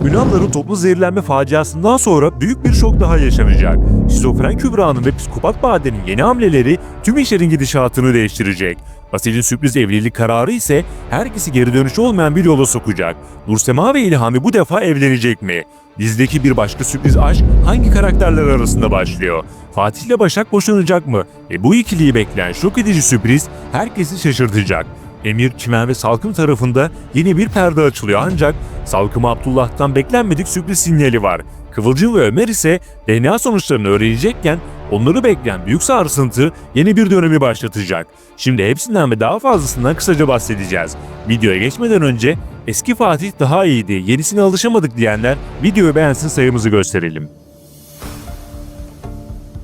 Yunanların toplu zehirlenme faciasından sonra büyük bir şok daha yaşanacak. Şizofren Kübra'nın ve psikopat Bade'nin yeni hamleleri tüm işlerin gidişatını değiştirecek. Asil'in sürpriz evlilik kararı ise herkesi geri dönüşü olmayan bir yola sokacak. Nursema ve İlhami bu defa evlenecek mi? Dizideki bir başka sürpriz aşk hangi karakterler arasında başlıyor? Fatih ile Başak boşanacak mı? Bu ikiliyi bekleyen şok edici sürpriz herkesi şaşırtacak. Emir, Çimen ve Salkım tarafında yeni bir perde açılıyor ancak Salkım'a Abdullah'tan beklenmedik sürpriz sinyali var. Kıvılcım ve Ömer ise DNA sonuçlarını öğrenecekken onları bekleyen büyük sarsıntı yeni bir dönemi başlatacak. Şimdi hepsinden ve daha fazlasından kısaca bahsedeceğiz. Videoya geçmeden önce eski Fatih daha iyiydi, yenisine alışamadık diyenler videoyu beğensin, sayımızı gösterelim.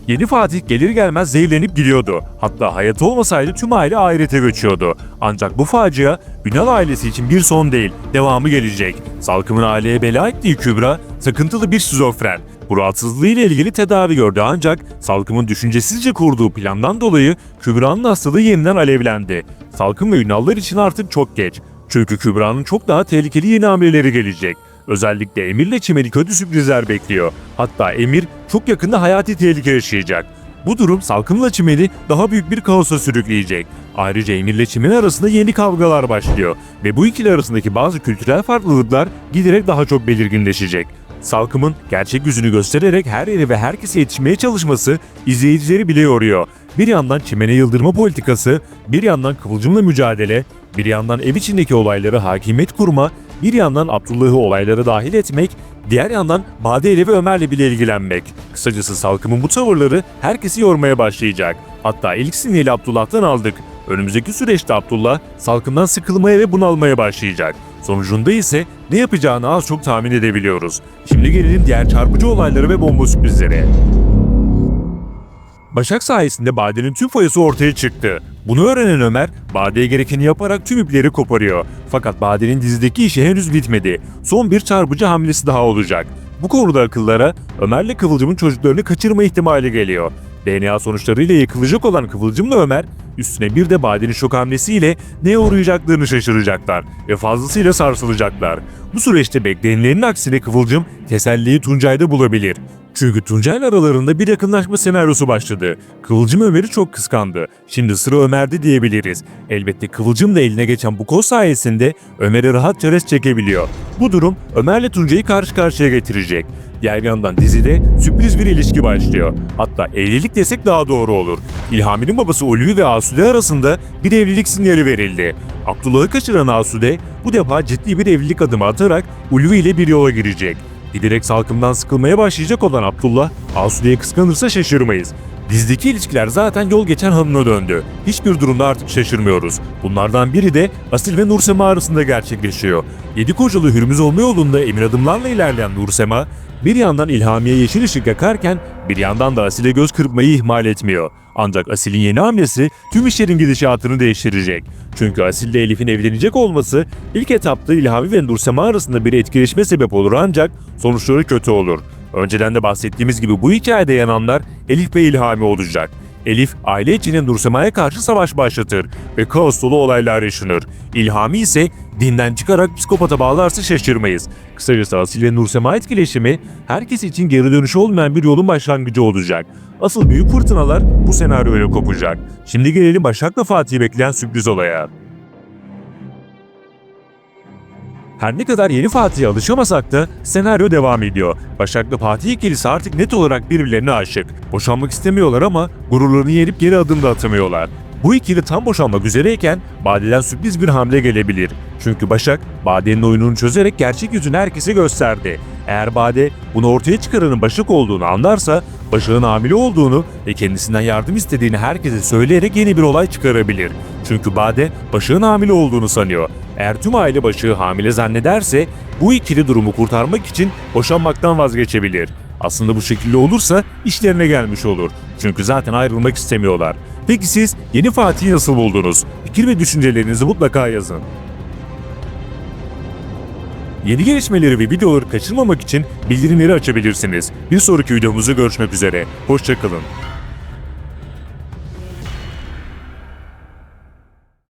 Yeni Fatih gelir gelmez zehirlenip gidiyordu. Hatta hayatı olmasaydı tüm aile ahirete göçüyordu. Ancak bu facia Ünal ailesi için bir son değil, devamı gelecek. Salkım'ın aileye bela ettiği Kübra, takıntılı bir şizofren. Bu rahatsızlığı ile ilgili tedavi gördü ancak Salkım'ın düşüncesizce kurduğu plandan dolayı Kübra'nın hastalığı yeniden alevlendi. Salkım ve Ünallar için artık çok geç. Çünkü Kübra'nın çok daha tehlikeli yeni hamleleri gelecek. Özellikle Emir'le Çimen'i kötü sürprizler bekliyor. Hatta Emir çok yakında hayati tehlike yaşayacak. Bu durum Salkım'la Çimen'i daha büyük bir kaosa sürükleyecek. Ayrıca Emir'le Çimen arasında yeni kavgalar başlıyor ve bu ikili arasındaki bazı kültürel farklılıklar giderek daha çok belirginleşecek. Salkım'ın gerçek yüzünü göstererek her yere ve herkese yetişmeye çalışması izleyicileri bile yoruyor. Bir yandan Çimen'e yıldırma politikası, bir yandan Kıvılcım'la mücadele, bir yandan ev içindeki olaylara hakimiyet kurma, bir yandan Abdullah'ı olaylara dahil etmek, diğer yandan Bade ile ve Ömer'le bile ilgilenmek. Kısacası Salkım'ın bu tavırları herkesi yormaya başlayacak. Hatta ilk sinyali Abdullah'tan aldık. Önümüzdeki süreçte Abdullah, Salkım'dan sıkılmaya ve bunalmaya başlayacak. Sonucunda ise ne yapacağını az çok tahmin edebiliyoruz. Şimdi gelelim diğer çarpıcı olaylara ve bomba sürprizlere. Başak sayesinde Bade'nin tüm foyası ortaya çıktı. Bunu öğrenen Ömer, Bade'ye gerekeni yaparak tüm ipleri koparıyor. Fakat Bade'nin dizideki işi henüz bitmedi. Son bir çarpıcı hamlesi daha olacak. Bu konuda akıllara Ömer'le Kıvılcım'ın çocuklarını kaçırma ihtimali geliyor. DNA sonuçlarıyla yıkılacak olan Kıvılcım'la Ömer, üstüne bir de Bade'nin şok hamlesiyle neye uğrayacaklarını şaşıracaklar ve fazlasıyla sarsılacaklar. Bu süreçte beklenenin aksine Kıvılcım teselliyi Tuncay'da bulabilir. Çünkü Tuncay'la aralarında bir yakınlaşma senaryosu başladı. Kıvılcım Ömer'i çok kıskandı. Şimdi sıra Ömer'de diyebiliriz. Elbette Kıvılcım da eline geçen bu koz sayesinde Ömer'e rahatça res çekebiliyor. Bu durum Ömer'le Tuncay'ı karşı karşıya getirecek. Diğer yandan dizide sürpriz bir ilişki başlıyor. Hatta evlilik desek daha doğru olur. İlhami'nin babası Ulvi ve Asude arasında bir evlilik sinyali verildi. Abdullah'ı kaçıran Asude bu defa ciddi bir evlilik adımı atarak Ulvi ile bir yola girecek. Giderek Salkım'dan sıkılmaya başlayacak olan Abdullah, Asude'yi kıskanırsa şaşırmayız. Dizideki ilişkiler zaten yol geçen hanına döndü. Hiçbir durumda artık şaşırmıyoruz. Bunlardan biri de Asil ve Nursema arasında gerçekleşiyor. Yedi kocalı Hürmüz olma yolunda emin adımlarla ilerleyen Nursema, bir yandan İlhami'ye yeşil ışık yakarken bir yandan da Asil'e göz kırpmayı ihmal etmiyor. Ancak Asil'in yeni hamlesi tüm işlerin gidişatını değiştirecek. Çünkü Asil ile Elif'in evlenecek olması ilk etapta İlhami ve Nursema arasında bir etkileşme sebep olur ancak sonuçları kötü olur. Önceden de bahsettiğimiz gibi bu hikayede yananlar Elif ve İlhami olacak. Elif, aile içinde Nursema'ya karşı savaş başlatır ve kaos dolu olaylar yaşanır. İlhami ise dinden çıkarak psikopata bağlarsa şaşırmayız. Kısacası Asil ve Nursema etkileşimi herkes için geri dönüşü olmayan bir yolun başlangıcı olacak. Asıl büyük fırtınalar bu senaryoyla kopacak. Şimdi gelelim Başak'la Fatih'i bekleyen sürpriz olaya. Her ne kadar yeni Fatih'e alışamasak da senaryo devam ediyor. Başak'la Fatih ikilisi artık net olarak birbirlerine aşık. Boşanmak istemiyorlar ama gururlarını yenip geri adım da atamıyorlar. Bu ikili tam boşanmak üzereyken Bade'den sürpriz bir hamle gelebilir. Çünkü Başak, Bade'nin oyununu çözerek gerçek yüzünü herkese gösterdi. Eğer Bade bunu ortaya çıkaranın Başak olduğunu anlarsa, Başak'ın hamile olduğunu ve kendisinden yardım istediğini herkese söyleyerek yeni bir olay çıkarabilir. Çünkü Bade, Başak'ın hamile olduğunu sanıyor. Eğer tüm aile Başak'ı hamile zannederse, bu ikili durumu kurtarmak için boşanmaktan vazgeçebilir. Aslında bu şekilde olursa işlerine gelmiş olur. Çünkü zaten ayrılmak istemiyorlar. Peki siz yeni Fatih'i nasıl buldunuz? Fikir ve düşüncelerinizi mutlaka yazın. Yeni gelişmeleri ve videoları kaçırmamak için bildirimleri açabilirsiniz. Bir sonraki videomuzda görüşmek üzere. Hoşça kalın.